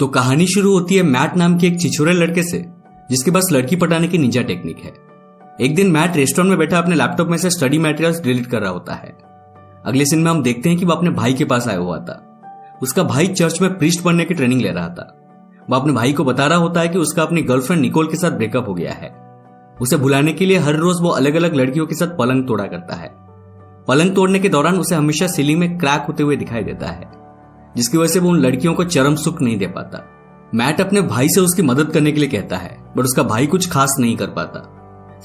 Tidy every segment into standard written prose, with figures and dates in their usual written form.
तो कहानी शुरू होती है मैट नाम के एक छिछोरे लड़के से, जिसके पास लड़की पटाने की निंजा टेक्निक है। एक दिन मैट रेस्टोरेंट में बैठा अपने लैपटॉप में से स्टडी मटेरियल्स डिलीट कर रहा होता है। अगले सीन में हम देखते हैं कि वो अपने भाई के पास आया हुआ था। उसका भाई चर्च में प्रीस्ट बनने की ट्रेनिंग ले रहा था। वो अपने भाई को बता रहा होता है कि उसका अपनी गर्लफ्रेंड निकोल के साथ ब्रेकअप हो गया है। उसे भुलाने के लिए हर रोज वो अलग अलग लड़कियों के साथ पलंग तोड़ा करता है। पलंग तोड़ने के दौरान उसे हमेशा सीलिंग में क्रैक होते हुए दिखाई देता है, जिसकी वजह से वो उन लड़कियों को चरम सुख नहीं दे पाता। मैट अपने भाई से उसकी मदद करने के लिए कहता है, बट उसका भाई कुछ खास नहीं कर पाता।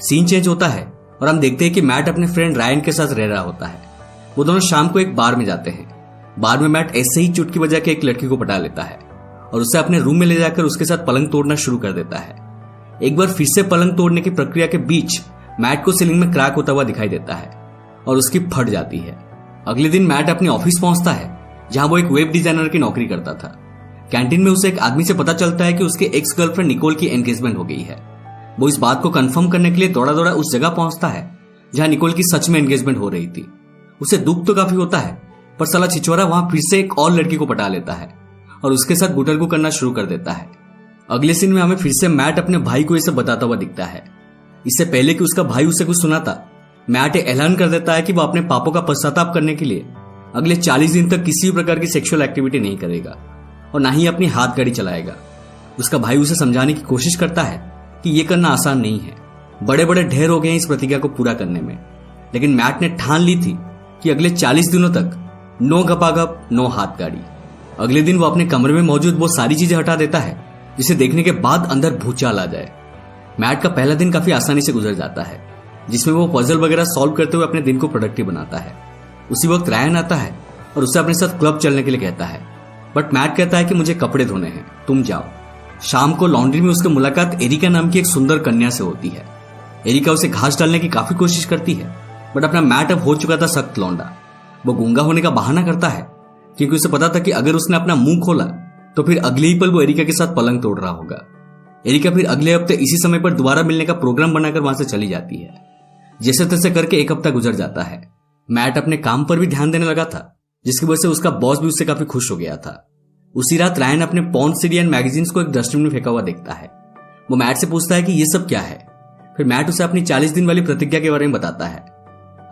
सीन चेंज होता है और हम देखते हैं कि मैट अपने फ्रेंड रायन के साथ रह रहा होता है। वो दोनों शाम को एक बार में जाते हैं। बार में मैट ऐसे ही चुटकी बजा के एक लड़की को पटा लेता है और उसे अपने रूम में ले जाकर उसके साथ पलंग तोड़ना शुरू कर देता है। एक बार फिर से पलंग तोड़ने की प्रक्रिया के बीच मैट को सीलिंग में क्रैक होता हुआ दिखाई देता है और उसकी फट जाती है। अगले दिन मैट अपने ऑफिस पहुंचता है, जहां वो एक वेब डिजाइनर की नौकरी करता था। कैंटीन में उसे एक आदमी से पता चलता है कि उसके एक्स गर्लफ्रेंड निकोल की एंगेजमेंट हो गई है। वो इस बात को कंफर्म करने के लिए दौड़ा दौड़ा उस जगह पहुंचता है जहां निकोल की सच में एंगेजमेंट हो रही थी। उसे दुख तो काफी होता है, पर साला छिछोरा वहां फिर से एक और लड़की को पटा लेता है और उसके साथ गुटरगू करना शुरू कर देता है। अगले सीन में हमें फिर से मैट अपने भाई को इसे बताता हुआ दिखता है। इससे पहले कि उसका भाई उसे कुछ सुनाता, मैट ऐलान कर देता है कि वो अपने पापों का पश्चाताप करने के लिए अगले 40 दिन तक किसी भी प्रकार की सेक्सुअल एक्टिविटी नहीं करेगा और ना ही अपनी हाथ गाड़ी चलाएगा। उसका भाई उसे समझाने की कोशिश करता है कि यह करना आसान नहीं है, बड़े बड़े ढेर हो गए हैं इस प्रतिज्ञा को पूरा करने में। लेकिन मैट ने ठान ली थी कि अगले 40 दिनों तक नो गपागप, नो हाथ गाड़ी। अगले दिन वो अपने कमरे में मौजूद वो सारी चीजें हटा देता है जिसे देखने के बाद अंदर भूचाल आ जाए। मैट का पहला दिन काफी आसानी से गुजर जाता है, जिसमें वो पजल वगैरह सॉल्व करते हुए अपने दिन को प्रोडक्टिव बनाता है। उसी वक्त रायन आता है और उससे अपने साथ क्लब चलने के लिए कहता है, बट मैट कहता है कि मुझे कपड़े धोने हैं, तुम जाओ। शाम को लॉन्ड्री में उसकी मुलाकात एरिका नाम की एक सुंदर कन्या से होती है। एरिका उसे घास डालने की काफी कोशिश करती है, बट अपना मैट अब हो चुका था सख्त लौंडा। वो गूंगा होने का बहाना करता है क्योंकि उसे पता था कि अगर उसने अपना मुंह खोला तो फिर अगले ही पल वो एरिका के साथ पलंग तोड़ रहा होगा। एरिका फिर अगले हफ्ते इसी समय पर दोबारा मिलने का प्रोग्राम बनाकर वहां से चली जाती है। जैसे तैसे करके एक हफ्ता गुजर जाता है। मैट अपने काम पर भी ध्यान देने लगा था, जिसकी वजह से उसका बॉस भी उससे काफी खुश हो गया था। उसी रात रायन अपने पॉर्न सीडी एंड मैगजीन्स को एक डस्टबिन में फेंका हुआ देखता है। वो मैट से पूछता है कि ये सब क्या है। फिर मैट उसे अपनी 40 दिन वाली प्रतिज्ञा के बारे में बताता है।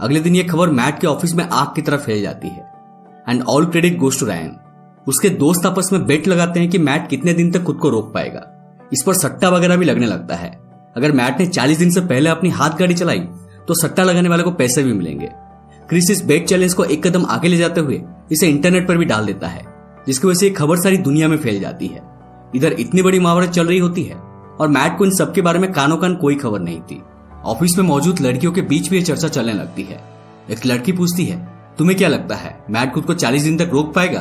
अगले दिन ये खबर मैट के ऑफिस में आग की तरह फैल जाती है and all credit goes to Ryan. उसके दोस्त आपस में बेट लगाते हैं कि मैट कितने दिन तक खुद को रोक पाएगा। इस पर सट्टा वगैरह भी लगने लगता है। अगर मैट ने 40 दिन से पहले अपनी हाथ गाड़ी चलाई तो सट्टा लगाने वाले को पैसे भी मिलेंगे। क्रिस इस बेट चैलेंज को एक कदम आगे ले जाते हुए इसे इंटरनेट पर भी डाल देता है, जिसकी वजह से ये खबर सारी दुनिया में फैल जाती है। इधर इतनी बड़ी मुहावरत चल रही होती है और मैट को इन सब के बारे में कानो कान कोई खबर नहीं थी। ऑफिस में मौजूद लड़कियों के बीच भी ये चर्चा चलने लगती है। एक लड़की पूछती है, तुम्हें क्या लगता है मैट खुद को 40 दिन तक रोक पाएगा?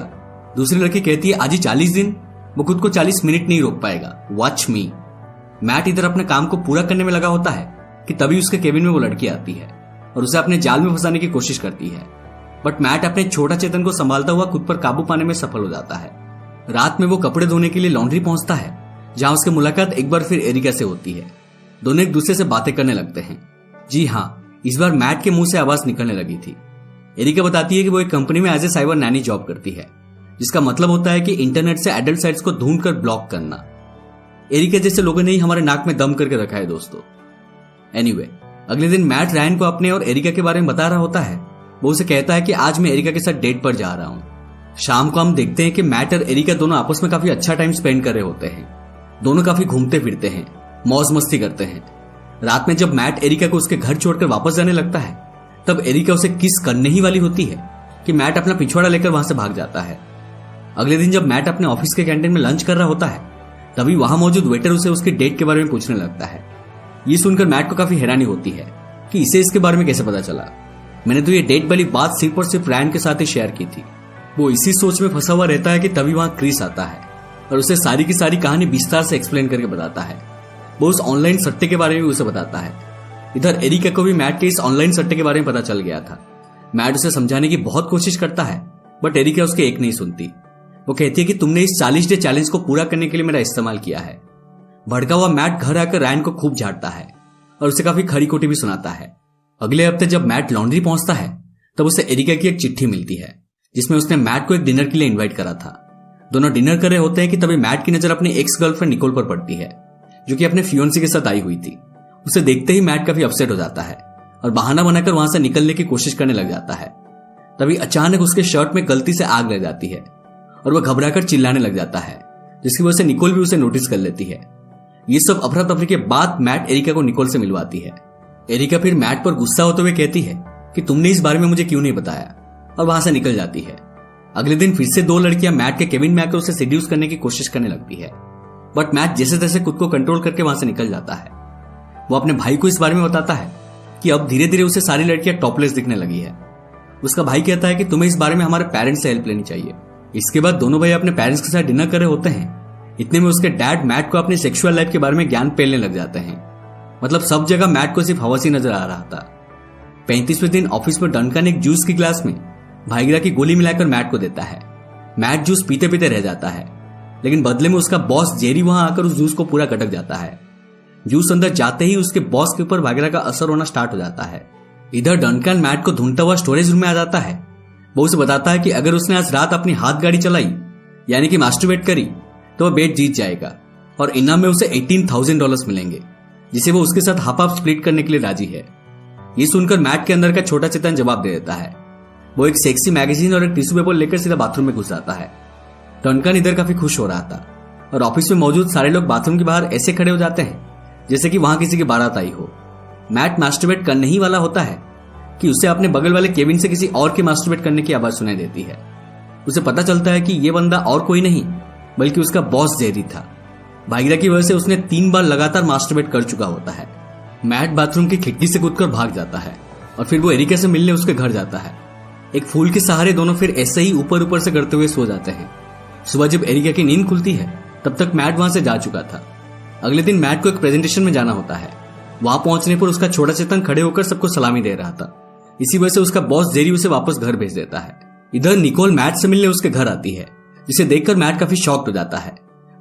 दूसरी लड़की कहती है, आज ही 40 दिन? वो खुद को 40 मिनट नहीं रोक पाएगा, वॉच मी। मैट इधर अपने काम को पूरा करने में लगा होता है कि तभी उसके केबिन में वो लड़की आती है और उसे अपने जाल में फंसाने की कोशिश करती है। बट मैट अपने छोटा चेतन को संभालता हुआ खुद पर काबू पाने में सफल हो जाता है। रात में वो कपड़े धोने के लिए लॉन्ड्री पहुंचता है, जहां उसकी मुलाकात एक बार फिर एरिका से होती है। दोनों एक दूसरे से बातें करने लगते हैं। जी हाँ, इस बार मैट के मुंह से आवाज निकलने लगी थी। एरिका बताती है कि वो एक कंपनी में as a cyber nanny job करती है, जिसका मतलब होता है कि इंटरनेट से एडल्ट साइट्स को ढूंढकर ब्लॉक करना। एरिका जैसे लोगों ने ही हमारे नाक में दम करके रखा है दोस्तों। एनीवे, अगले दिन मैट रायन को अपने और एरिका के बारे में बता रहा होता है। वो उसे कहता है कि आज मैं एरिका के साथ डेट पर जा रहा हूं। शाम को हम देखते हैं कि मैट और एरिका दोनों आपस में काफी अच्छा टाइम स्पेंड कर रहे होते हैं। दोनों काफी घूमते फिरते हैं, मौज मस्ती करते हैं। रात में जब मैट एरिका को उसके घर छोड़कर वापस जाने लगता है, तब एरिका उसे किस करने ही वाली होती है कि मैट अपना पिछवाड़ा लेकर वहां से भाग जाता है। अगले दिन जब मैट अपने ऑफिस के कैंटीन में लंच कर रहा होता है, तभी वहां मौजूद वेटर उसे उसके डेट के बारे में पूछने लगता है। ये सुनकर मैट को काफी हैरानी होती है कि इसे इसके बारे में कैसे पता चला। मैंने तो ये डेट वाली बात सिर्फ और सिर्फ रायन के साथ ही शेयर की थी। वो इसी सोच में फंसा हुआ रहता है कि तभी वहां क्रिस आता है और उसे सारी की सारी कहानी विस्तार से एक्सप्लेन करके बताता है। वो उस ऑनलाइन सट्टे के बारे में भी उसे बताता है। इधर एरिका को भी मैट के इस ऑनलाइन सट्टे के बारे में पता चल गया था। मैट उसे समझाने की बहुत कोशिश करता है, बट एरिका उसके एक नहीं सुनती। वो कहती है कि तुमने इस 40 डे चैलेंज को पूरा करने के लिए मेरा इस्तेमाल किया है। भड़का हुआ मैट घर आकर रायन को खूब झाड़ता है और उसे काफी खरी खोटी भी सुनाता है। अगले हफ्ते जब मैट लॉन्ड्री पहुंचता है, तब उसे एरिका की एक चिट्ठी मिलती है, जिसमें उसने मैट को एक डिनर के लिए इनवाइट करा था। दोनों डिनर कर रहे होते हैं कि तभी मैट की नजर अपनी एक्स गर्लफ्रेंड निकोल पर पड़ती है, जो कि अपने फियोन्सी के साथ आई हुई थी। उसे देखते ही मैट काफी अपसेट हो जाता है और बहाना बनाकर वहां से निकलने की कोशिश करने लग जाता है। तभी अचानक उसके शर्ट में गलती से आग लग जाती है और वह घबराकर चिल्लाने लग जाता है, जिसकी वजह से निकोल भी उसे नोटिस कर लेती है। ये सब अफरा तफरी के बाद मैट एरिका को निकोल से मिलवाती है। एरिका फिर मैट पर गुस्सा होते हुए कहती है कि तुमने इस बारे में मुझे क्यों नहीं बताया, और वहां से निकल जाती है। अगले दिन फिर से 2 लड़कियां मैट के केबिन में आकर उसे सेड्यूस करने की कोशिश करने लगती है, बट मैट जैसे तैसे खुद को कंट्रोल करके वहां से निकल जाता है। वो अपने भाई को इस बारे में बताता है कि अब धीरे धीरे उसे सारी लड़कियां टॉपलेस दिखने लगी है। उसका भाई कहता है कि तुम्हें इस बारे में हमारे पेरेंट्स से हेल्प लेनी चाहिए। इसके बाद दोनों भाई अपने पेरेंट्स के साथ डिनर कर रहे होते हैं। इतने में उसके डैड मैट को अपनी सेक्सुअल लाइफ के बारे में ज्ञान पेलने लग जाते हैं। मतलब सब जगह मैट को सिर्फ हवस ही नजर आ रहा था। 35वें दिन ऑफिस में डनकन एक जूस की ग्लास में भाईगिरा की गोली मिलाकर मैट को देता है। मैट जूस पीते पीते रह जाता है, लेकिन बदले में उसका बॉस जेरी वहां आकर उस जूस को पूरा गटक जाता है। जूस अंदर जाते ही उसके बॉस के ऊपर भाईगिरा का असर होना स्टार्ट हो जाता है। इधर डनकन मैट को ढूंढता हुआ स्टोरेज रूम में आ जाता है। वो उसे बताता है कि अगर उसने आज रात अपनी हाथ गाड़ी चलाई, यानी कि मास्टरबेट करी, तो वह बेट जीत जाएगा और इनाम में उसे $18,000 मिलेंगे, जिसे वो उसके साथ हाफ हाफ स्प्लिट करने के लिए राजी है। ये सुनकर मैट के अंदर का छोटा चेतन जवाब दे देता है। वो एक सेक्सी मैगजीन और एक टिश्यू पेपर लेकर सीधा बाथरूम में घुस जाता है। डनकन इधर काफी खुश हो रहा था और ऑफिस में मौजूद सारे लोग बाथरूम के बाहर ऐसे खड़े हो जाते हैं जैसे कि वहां किसी की बारात आई हो। मैट मास्टरबेट करने ही वाला होता है कि उसे अपने बगल वाले केबिन से किसी और के मास्टरबेट करने की आवाज सुनाई देती है। उसे पता चलता है कि यह बंदा और कोई नहीं बल्कि उसका बॉस जेरी था। भाईगिरा की वजह से उसने 3 बार लगातार मास्टरबेट कर चुका होता है। मैट बाथरूम की खिड़की से कूदकर भाग जाता है और फिर वो एरिका से मिलने उसके घर जाता है। एक फूल के सहारे दोनों फिर ऐसे ही ऊपर ऊपर से करते हुए सो जाते हैं। सुबह जब एरिका की नींद खुलती है तब तक मैट वहां से जा चुका था। अगले दिन मैट को एक प्रेजेंटेशन में जाना होता है। वहां पहुंचने पर उसका छोटा चेतन खड़े होकर सबको सलामी दे रहा था। इसी वजह से उसका बॉस जेरी उसे वापस घर भेज देता है। इधर निकोल मैट से मिलने उसके घर आती है, जिसे देखकर मैट काफी शॉक्ड हो जाता है।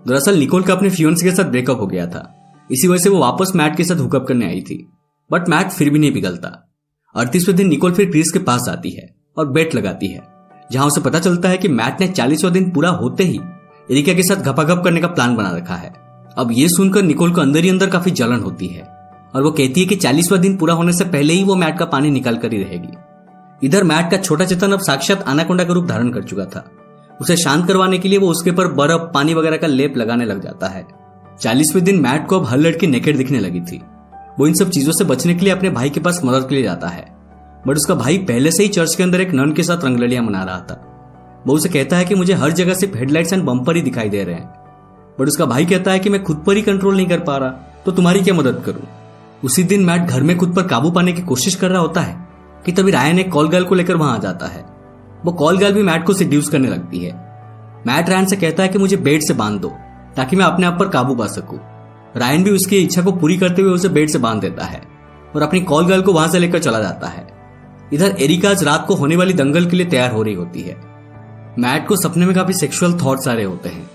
दरअसल निकोल का अपने फियोन्सी के साथ ब्रेकअप हो गया था, इसी वजह से वो वापस मैट के साथ हुकअप करने आई थी, बट मैट फिर भी नहीं पिघलता। 38वें दिन निकोल फिर क्रिस के पास आती है और बेट लगाती है, जहां उसे पता चलता है कि मैट ने 40वां दिन पूरा होते ही एरिका के साथ घपाघप करने का प्लान बना रखा है। अब ये सुनकर निकोल को अंदर ही अंदर काफी जलन होती है और वो कहती है कि 40वां दिन पूरा होने से पहले ही वो मैट का पानी निकाल कर ही रहेगी। इधर मैट का छोटा चेतन अब साक्षात अनाकोंडा का रूप धारण कर चुका था। उसे शांत करवाने के लिए वो उसके ऊपर बर्फ, पानी वगैरह का लेप लगाने लग जाता है। 40वें दिन मैट को अब हर लड़की नेकेड दिखने लगी थी। वो इन सब चीजों से बचने के लिए अपने भाई के पास मदद के लिए जाता है, बट उसका भाई पहले से ही चर्च के अंदर एक नन के साथ रंगललियां मना रहा था। वो उसे कहता है कि मुझे हर जगह सिर्फ हेडलाइट्स एंड बम्पर ही दिखाई दे रहे हैं, बट उसका भाई कहता है कि मैं खुद पर ही कंट्रोल नहीं कर पा रहा, तो तुम्हारी क्या मदद करूं। उसी दिन मैट घर में खुद पर काबू पाने की कोशिश कर रहा होता है कि तभी रायन एक कॉल गर्ल को लेकर वहां आ जाता है। वो कॉल गर्ल भी मैट को सेड्यूस करने लगती है। मैट रायन से कहता है कि मुझे बेड से बांध दो ताकि मैं अपने आप पर काबू पा सकूं। रायन भी उसकी इच्छा को पूरी करते हुए उसे बेड से बांध देता है और अपनी कॉल गर्ल को वहां से लेकर चला जाता है। इधर एरिका आज रात को होने वाली दंगल के लिए तैयार हो रही होती है। मैट को सपने में काफी सेक्सुअल थॉट्स आ रहे होते हैं।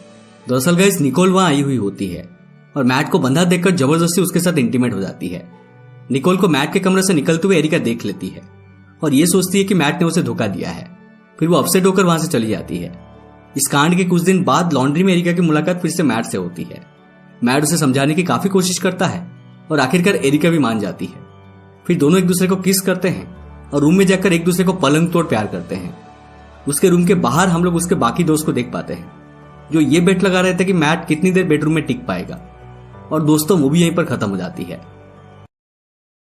दरअसल गाइस निकोल वहां आई हुई होती है और मैट को बंधा देखकर जबरदस्ती उसके साथ इंटीमेट हो जाती है। निकोल को मैट के कमरे से निकलते हुए एरिका देख लेती है और ये सोचती है कि मैट ने उसे धोखा दिया है। फिर वो अपसेट होकर वहां से चली जाती है। इस कांड के कुछ दिन बाद लॉन्ड्री में एरिका की मुलाकात फिर से मैट से होती है। मैट उसे समझाने की काफी कोशिश करता है और आखिरकार एरिका भी मान जाती है। फिर दोनों एक दूसरे को किस करते हैं और रूम में जाकर एक दूसरे को पलंग तोड़ प्यार करते हैं। उसके रूम के बाहर हम लोग उसके बाकी दोस्त को देख पाते हैं, जो ये बेट लगा रहे थे कि मैट कितनी देर बेडरूम में टिक पाएगा, और दोस्तों मूवी यहीं पर खत्म हो जाती है।